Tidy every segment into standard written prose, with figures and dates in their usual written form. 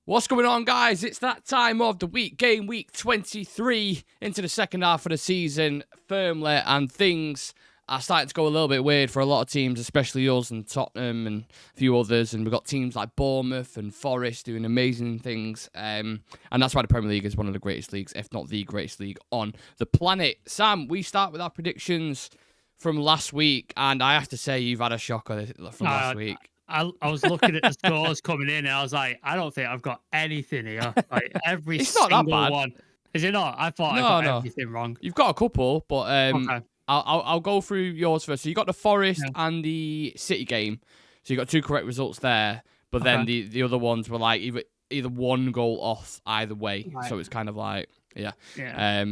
What's going on, guys? It's that time of the week, game week 23, into the second half of the season firmly, and things are starting to go a little bit weird for a lot of teams, especially us and Tottenham and a few others, and we've got teams like Bournemouth and Forest doing amazing things, and that's why the Premier League is one of the greatest leagues, if not the greatest league on the planet. Sam, we start with our predictions from last week, and I have to say you've had a shocker from last week. I was looking at the scores coming in, and I was like, I don't think I've got anything here. Like every It's not that single bad. one. Is it not? I thought I got everything wrong. You've got a couple, but Okay. I'll go through yours first. So you got the Forest Yeah. and the City game. So you got two correct results there, but then the other ones were like either one goal off either way. Right. So it's kind of like yeah. Yeah.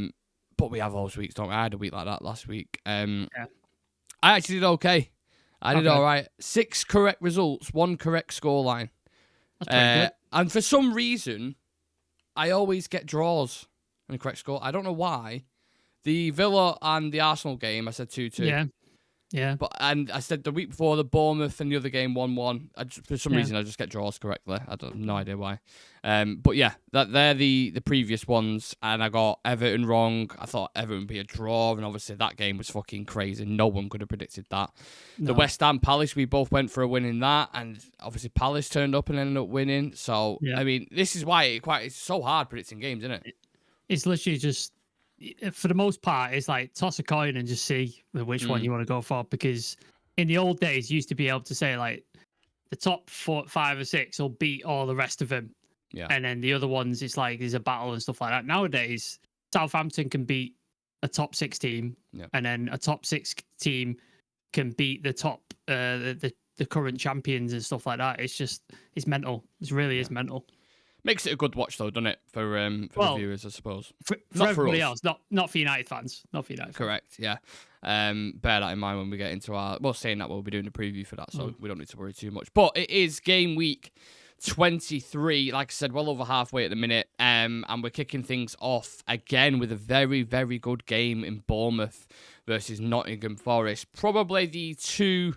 But we have those weeks, don't we? I had a week like that last week. Yeah. I actually did okay. I did all right. 6 correct results, 1 correct scoreline. That's pretty good. And for some reason, I always get draws on the correct score. I don't know why. The Villa and the Arsenal game, I said 2-2. Yeah. Yeah. And I said the week before the Bournemouth and the other game 1-1. For some reason, I just get draws correctly. I don't no idea why. But yeah, they're the previous ones, and I got Everton wrong. I thought Everton would be a draw, and obviously that game was fucking crazy. No one could have predicted that. No. The West Ham Palace, we both went for a win in that, and obviously Palace turned up and ended up winning. So I mean, this is why it's so hard predicting games, isn't it? It's literally just, for the most part, it's like toss a coin and just see which one you want to go for. Because in the old days, you used to be able to say like the top 4, 5 or 6 will beat all the rest of them. Yeah. And then the other ones, it's like there's a battle and stuff like that. Nowadays, Southampton can beat a top 6 team, and then a top 6 team can beat the top the current champions and stuff like that. It's mental. It really is mental. Makes it a good watch, though, doesn't it, for the viewers, I suppose. For everybody else, not for United fans. Not for United fans. Correct, yeah. Bear that in mind when we get into our... Well, saying that, we'll be doing a preview for that, so we don't need to worry too much. But it is game week 23, like I said, well over halfway at the minute, and we're kicking things off again with a very, very good game in Bournemouth versus Nottingham Forest. Probably the two...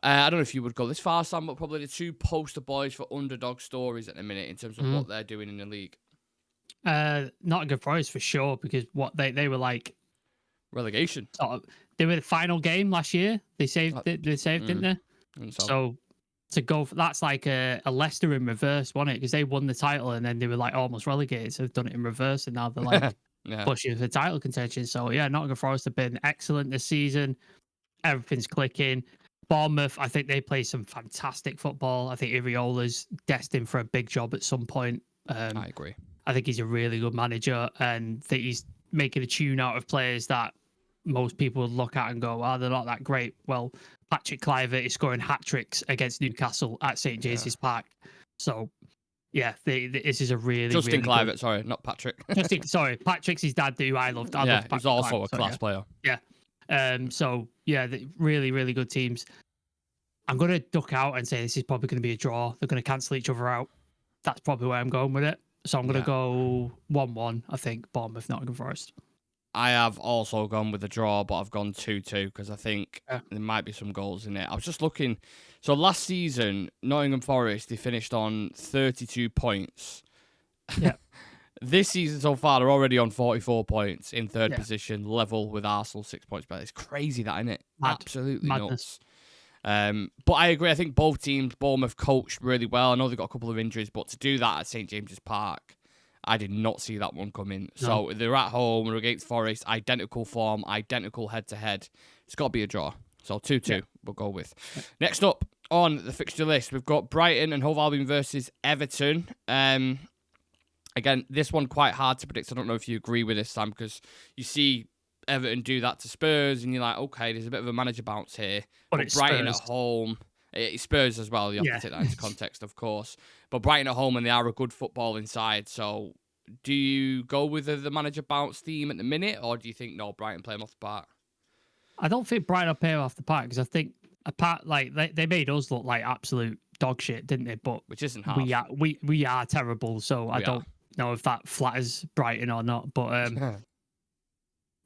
I don't know if you would go this far, Sam, but probably the two poster boys for underdog stories at the minute in terms of what they're doing in the league. Nottingham Forest for sure, because what they were like relegation. They were the final game last year. They saved didn't they? So to go for, that's like a Leicester in reverse, wasn't it? Because they won the title and then they were like almost relegated. So they've done it in reverse, and now they're like pushing for title contention. So yeah, Nottingham Forest have been excellent this season. Everything's clicking. Bournemouth, I think they play some fantastic football. I think Iriola's destined for a big job at some point. I agree. I think he's a really good manager, and I think he's making a tune out of players that most people would look at and go, "Oh, they're not that great." Well, Patrick Kluivert is scoring hat-tricks against Newcastle at St. James's Park. So, yeah, this is a really, Justin really Kluivert, good... sorry, not Patrick. Sorry, Patrick's his dad, who I loved. He's also a class player. Yeah. So yeah, really, really good teams. I'm going to duck out and say this is probably going to be a draw. They're going to cancel each other out. That's probably where I'm going with it. So I'm going to go 1-1, I think, Bournemouth, Nottingham Forest. I have also gone with a draw, but I've gone 2-2 because I think there might be some goals in it. I was just looking. So last season, Nottingham Forest, they finished on 32 points. Yeah. This season so far, they're already on 44 points in third position, level with Arsenal, 6 points better. It's crazy that, isn't it? Absolutely nuts. But I agree. I think both teams, Bournemouth coached really well. I know they've got a couple of injuries, but to do that at St. James's Park, I did not see that one coming. No. So they're at home, we're against Forest, identical form, identical head-to-head. It's got to be a draw. So 2-2, we'll go with. Next up on the fixture list, we've got Brighton and Hove Albion versus Everton. Again, this one quite hard to predict. I don't know if you agree with this, Sam, because you see Everton do that to Spurs, and you're like, okay, there's a bit of a manager bounce here. But Brighton Spurs. At home, it's Spurs as well. You have to take that into context, of course. But Brighton at home, and they are a good football inside. So do you go with the manager bounce theme at the minute, or do you think, no, Brighton play them off the park? I don't think Brighton will play them off the park, because I think they made us look like absolute dog shit, didn't they? But which isn't half. We are terrible, so I don't know if that flatters Brighton or not. But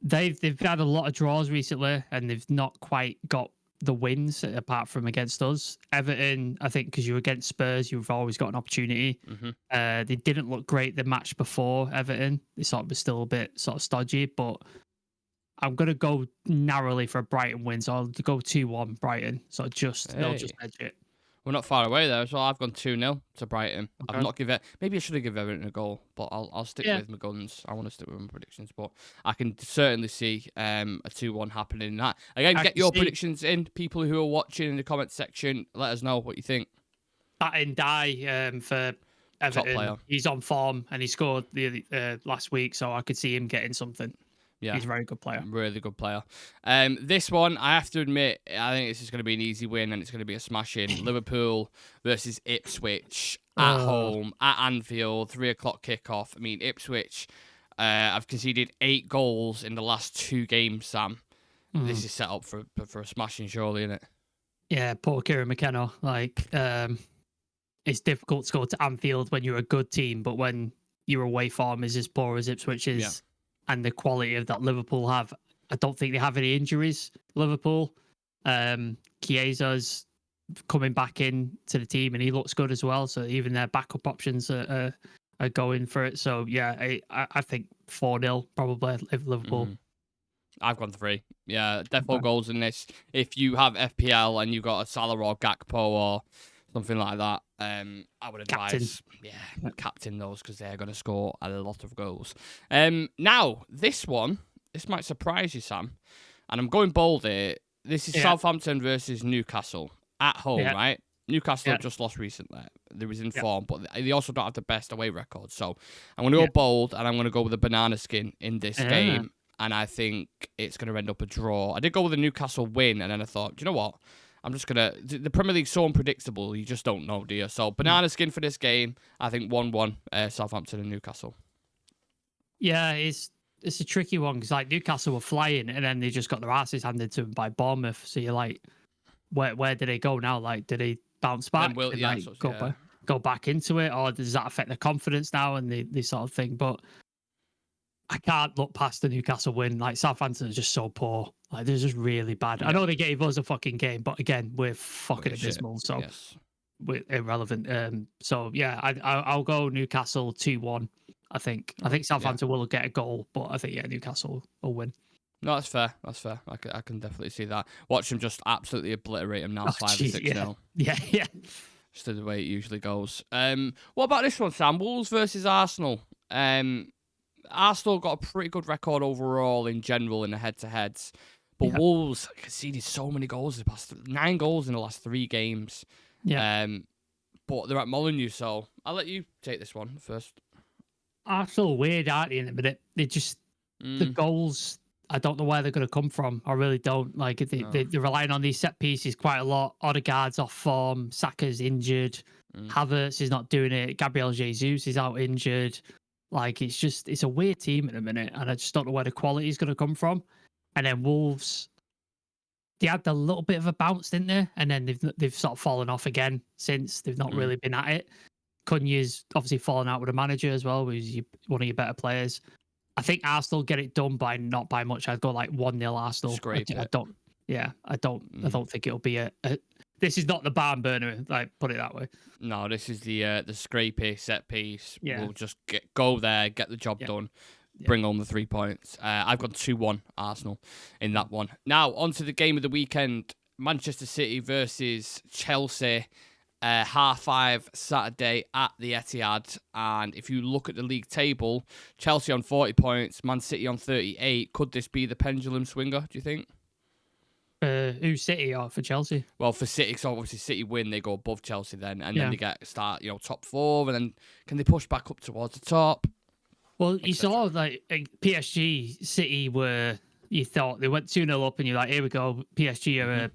they've had a lot of draws recently, and they've not quite got the wins apart from against us. Everton, I think, because you're against Spurs, you've always got an opportunity. They didn't look great the match before Everton. They sort of was still a bit sort of stodgy, but I'm gonna go narrowly for a Brighton win. So I'll go 2-1 Brighton. So they'll just edge it. We're not far away there as well. I've gone 2-0 to Brighton. Okay. I've not given it. Maybe I should have given Everton a goal, but I'll stick with my guns. I want to stick with my predictions, but I can certainly see a 2-1 happening. That again, get your predictions in. People who are watching in the comment section, let us know what you think. That in die for Everton. Top player. He's on form and he scored the last week, so I could see him getting something. Yeah, he's a very good player. Really good player. This one, I have to admit, I think this is going to be an easy win and it's going to be a smashing. Liverpool versus Ipswich at home, at Anfield, 3 o'clock kickoff. I mean, Ipswich, I've conceded 8 goals in the last 2 games, Sam. This is set up for a smashing, surely, isn't it? Yeah, poor Kieran McKenna. Like, it's difficult to go to Anfield when you're a good team, but when your away form is as poor as Ipswich is, and the quality of that Liverpool have, I don't think they have any injuries. Liverpool, Chiesa's coming back in to the team, and he looks good as well. So even their backup options are going for it. So yeah, I think 4-0 probably if Liverpool. I've gone 3. Yeah, definitely goals in this. If you have FPL and you've got a Salah or Gakpo or something like that, I would advise, captain those because they're going to score a lot of goals. Now, this might surprise you, Sam, and I'm going bold here. This is Southampton versus Newcastle at home, right? Newcastle just lost recently. They was in form, but they also don't have the best away record. So I'm going to go bold, and I'm going to go with a banana skin in this game, and I think it's going to end up a draw. I did go with a Newcastle win, and then I thought, do you know what? I'm just going to... The Premier League's so unpredictable, you just don't know, do you? So, banana skin for this game. I think 1-1, Southampton and Newcastle. Yeah, it's a tricky one, because like Newcastle were flying, and then they just got their asses handed to them by Bournemouth. So you're like, where do they go now? Like, do they bounce back and go back into it? Or does that affect their confidence now and the sort of thing? But I can't look past the Newcastle win. Like, Southampton is just so poor. Like, they're just really bad. I know they gave us a fucking game, but again, we're fucking abysmal. So we're irrelevant. So yeah, I'll go Newcastle 2-1. I think Southampton will get a goal, but I think Newcastle will win. No, that's fair. I can definitely see that. Watch them just absolutely obliterate them now, 5-6-0. Yeah. Just the way it usually goes. What about this one, Sam? Wolves versus Arsenal. Arsenal got a pretty good record overall in general in the head-to-heads, but Wolves conceded so many goals in the past 9 goals in the last 3 games. Yeah. But they're at Molineux, so I'll let you take this one first. Arsenal weird, aren't they, in a minute? They just the goals. I don't know where they're going to come from. I really don't. Like, they're relying on these set pieces quite a lot. Odegaard's off form. Saka's injured. Havertz is not doing it. Gabriel Jesus is out injured. Like, it's a weird team in a minute, and I just don't know where the quality is going to come from. And then Wolves, they had a little bit of a bounce, didn't they? And then they've sort of fallen off again since. They've not really been at it. Cunha's obviously fallen out with the manager as well, who's one of your better players. I think Arsenal get it done by not by much. I'd go like 1-0 Arsenal. I don't think it'll be a. This is not the barn burner. Like, put it that way. No, this is the scrapey set piece. Yeah. We'll just go there, get the job done, bring home the 3 points. I've got 2-1 Arsenal in that one. Now on to the game of the weekend: Manchester City versus Chelsea. 5:30 Saturday at the Etihad. And if you look at the league table, Chelsea on 40 points, Man City on 38. Could this be the pendulum swinger, do you think? Who's City or for Chelsea? Well, for City, so obviously City win, they go above Chelsea then, and then they start top 4, and then can they push back up towards the top? Well, you saw like PSG, City you thought they went 2-0 up, and you're like, here we go, PSG are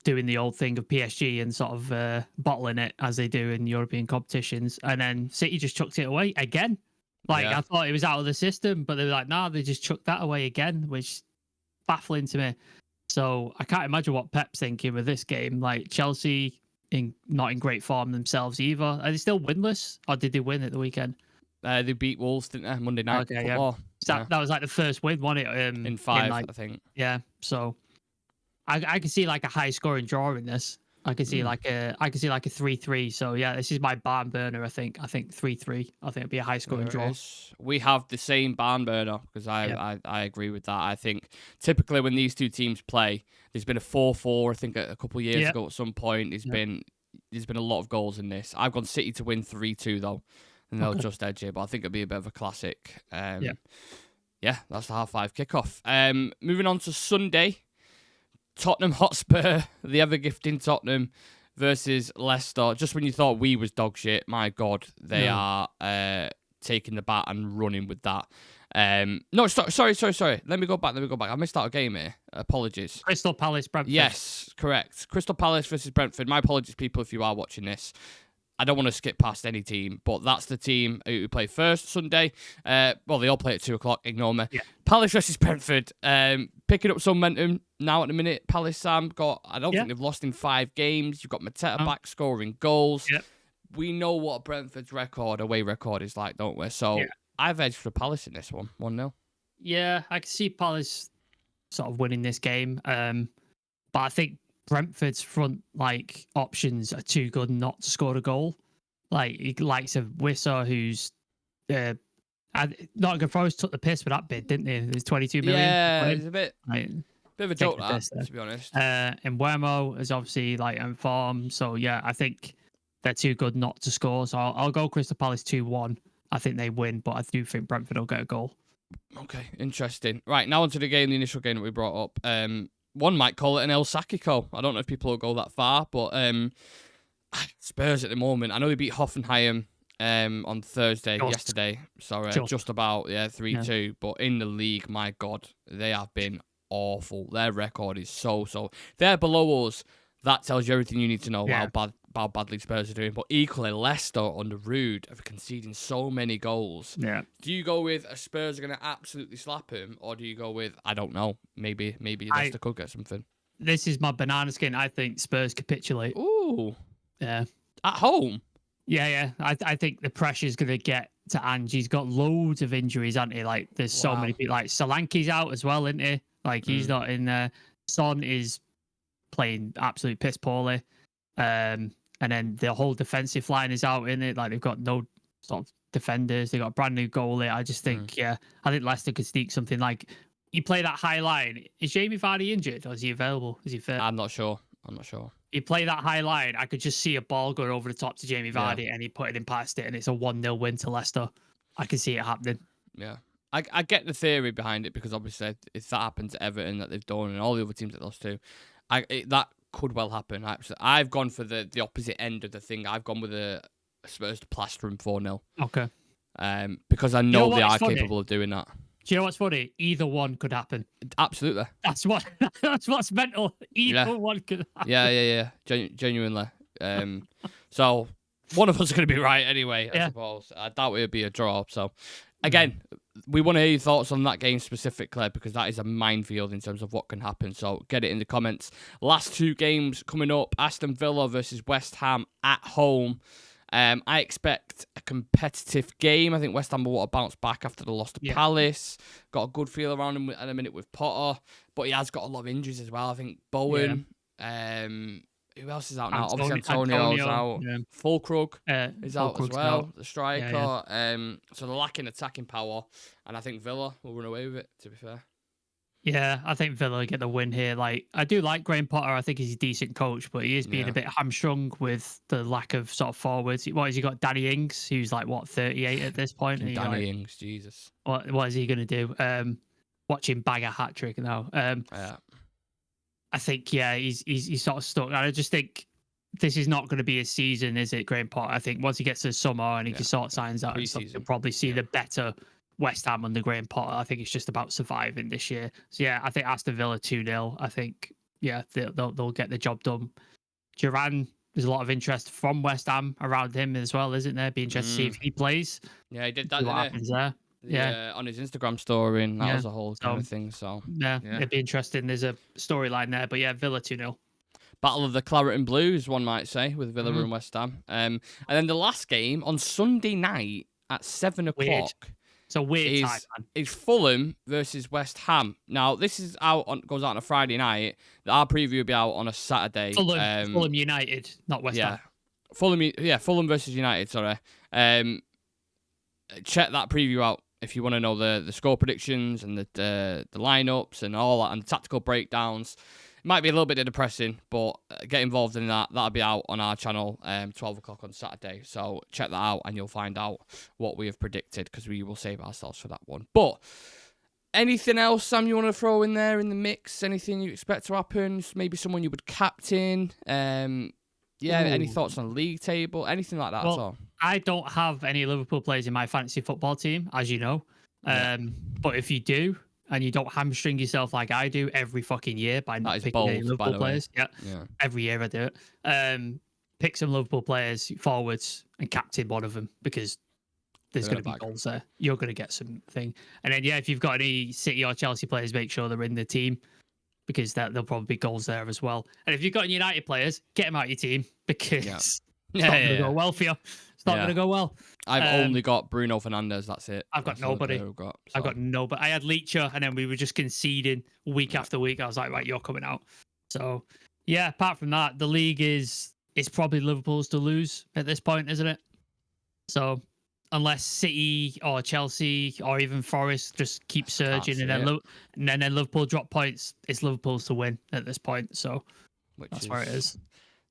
doing the old thing of PSG and sort of bottling it as they do in European competitions, and then City just chucked it away again. Like, I thought it was out of the system, but they were like, nah, they just chucked that away again, which baffling to me. So I can't imagine what Pep's thinking with this game. Like, Chelsea not in great form themselves either. Are they still winless, or did they win at the weekend? They beat Wolves, didn't they? Monday night football. So that was like the first win, wasn't it? In 5, I think. Yeah. So I can see like a high scoring draw in this. I can see like a 3-3. So yeah, this is my barn burner. I think 3-3. I think it'd be a high scoring draw. We have the same barn burner because I agree with that. I think typically when these two teams play, there's been a 4-4. I think a couple of years ago at some point. There's been a lot of goals in this. I've gone City to win 3-2 though, and they'll just edge it. But I think it'll be a bit of a classic. Yeah, that's the 5:30 kickoff. Moving on to Sunday. Tottenham Hotspur, the ever-gifting Tottenham versus Leicester. Just when you thought we was dog shit, my God, they are taking the bat and running with that. No, sorry. Let me go back. I missed out a game here. Apologies. Crystal Palace, Brentford. Yes, correct. Crystal Palace versus Brentford. My apologies, people, if you are watching this. I don't want to skip past any team, but that's the team who play first Sunday. Well, they all play at 2 o'clock. Ignore me. Yeah. Palace versus Brentford. Picking up some momentum now at the minute. Palace, Sam, I don't think they've lost in 5 games. You've got Mateta back scoring goals. Yeah. We know what Brentford's away record is like, don't we? So I've edged for Palace in this one, 1-0. Yeah, I can see Palace sort of winning this game. But I think Brentford's front options are too good not to score a goal. Likes of Wissa, who's Nottingham Forest took the piss for that bid, didn't they? There's 22 million. Yeah, it's a bit of a joke that, to be honest. And Wermo is obviously in form, so yeah, I think they're too good not to score. So I'll go Crystal Palace 2-1. I think they win, but I do think Brentford will get a goal. Okay, interesting. Right, now onto the game, the initial game that we brought up. One might call it an El Sakiko. I don't know if people will go that far, but Spurs at the moment. I know they beat Hoffenheim on yesterday. Sorry, just about 3-2. But in the league, my God, they have been awful. Their record is so. They're below us. That tells you everything you need to know how badly Spurs are doing. But equally, Leicester under Rude are conceding so many goals. Yeah. Do you go with Spurs are going to absolutely slap him, or do you go with, I don't know, maybe Leicester could get something? This is my banana skin. I think Spurs capitulate. Ooh. Yeah. At home? Yeah. I think the pressure's going to get to Ange. He's got loads of injuries, hasn't he? There's so many people. Solanke's out as well, isn't he? He's not in there. Son is playing absolutely piss poorly. And then the whole defensive line is out in it. They've got no sort of defenders. They've got a brand new goalie. I just think, I think Leicester could sneak something. You play that high line. Is Jamie Vardy injured or is he available? Is he fit? I'm not sure. You play that high line. I could just see a ball going over the top to Jamie Vardy and he put it in past it and it's a 1-0 win to Leicester. I can see it happening. Yeah. I get the theory behind it because obviously if that happens to Everton that they've done and all the other teams that lost to, that could well happen. I've gone for the opposite end of the thing. I've gone with a Spurs to plaster them 4-0. Okay. Because I know they are capable of doing that. Do you know what's funny? Either one could happen. Absolutely. That's what's mental. Either one could happen. Yeah. Genuinely. So one of us is going to be right anyway, I suppose. I doubt it would be a draw. So again, we want to hear your thoughts on that game specifically because that is a minefield in terms of what can happen. So get it in the comments. Last 2 games coming up. Aston Villa versus West Ham at home. I expect a competitive game. I think West Ham will want to bounce back after the loss to Palace. Got a good feel around him in a minute with Potter, but he has got a lot of injuries as well. I think Bowen. Who else is out now? Obviously, Antonio's out. Yeah. Fulkrug is out as well, the striker. Yeah. So they're lacking attacking power, and I think Villa will run away with it, to be fair. Yeah, I think Villa get the win here. I do like Graham Potter. I think he's a decent coach, but he is being a bit hamstrung with the lack of sort of forwards. What has he got? Danny Ings, who's 38 at this point. Danny Ings, Jesus. What is he going to do? Watching bag a hat trick now. I think he's sort of stuck. And I just think this is not going to be a season, is it, Graham Potter? I think once he gets to the summer and he can sort signs out and stuff, you'll probably see the better West Ham under Graham Potter. I think it's just about surviving this year. So yeah, I think Aston Villa 2-0. I think they'll get the job done. Duran, there's a lot of interest from West Ham around him as well, isn't there? Be interested to see if he plays. Yeah, he did that. What happens there? Yeah, on his Instagram story, and that was a whole kind of thing. So yeah, it'd be interesting. There's a storyline there, but yeah, Villa 2-0. Battle of the Claret and Blues, one might say, with Villa and West Ham. And then the last game on Sunday night at 7 o'clock. It's a weird time, man. It's Fulham versus West Ham. Now, this is goes out on a Friday night. Our preview will be out on a Saturday. Fulham United, not West Ham. Fulham versus United, sorry. Check that preview out if you want to know the score predictions and the lineups and all that and the tactical breakdowns. It might be a little bit depressing, but get involved in that. That'll be out on our channel 12 o'clock on Saturday. So check that out and you'll find out what we have predicted because we will save ourselves for that one. But anything else, Sam, you want to throw in there in the mix? Anything you expect to happen? Maybe someone you would captain? Any thoughts on the league table? Anything like that at all? I don't have any Liverpool players in my fantasy football team, as you know. But if you do, and you don't hamstring yourself like I do every fucking year by not picking any Liverpool players. Yeah. Every year I do it. Pick some Liverpool players, forwards, and captain one of them because there's going to be goals there. You're going to get something. And then, if you've got any City or Chelsea players, make sure they're in the team because there'll probably be goals there as well. And if you've got any United players, get them out of your team because it's not going to go well for you. It's not going to go well. I've only got Bruno Fernandes. That's it. I've got nobody. I've got nobody. I had Leicester, and then we were just conceding week after week. I was like, right, you're coming out. So, apart from that, the league it's probably Liverpool's to lose at this point, isn't it? So, unless City or Chelsea or even Forest just keep surging and then Liverpool drop points, it's Liverpool's to win at this point. So, that's where it is.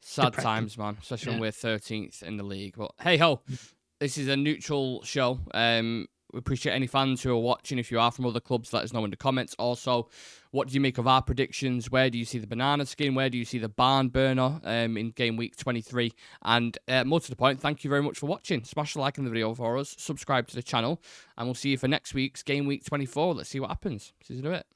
Sad times, man, especially when we're 13th in the league. But hey ho, this is a neutral show. We appreciate any fans who are watching. If you are from other clubs, let us know in the comments. Also, what do you make of our predictions? Where do you see the banana skin? Where do you see the barn burner in game week 23? And more to the point, thank you very much for watching. Smash the like on the video for us. Subscribe to the channel. And we'll see you for next week's game week 24. Let's see what happens. See you in a bit.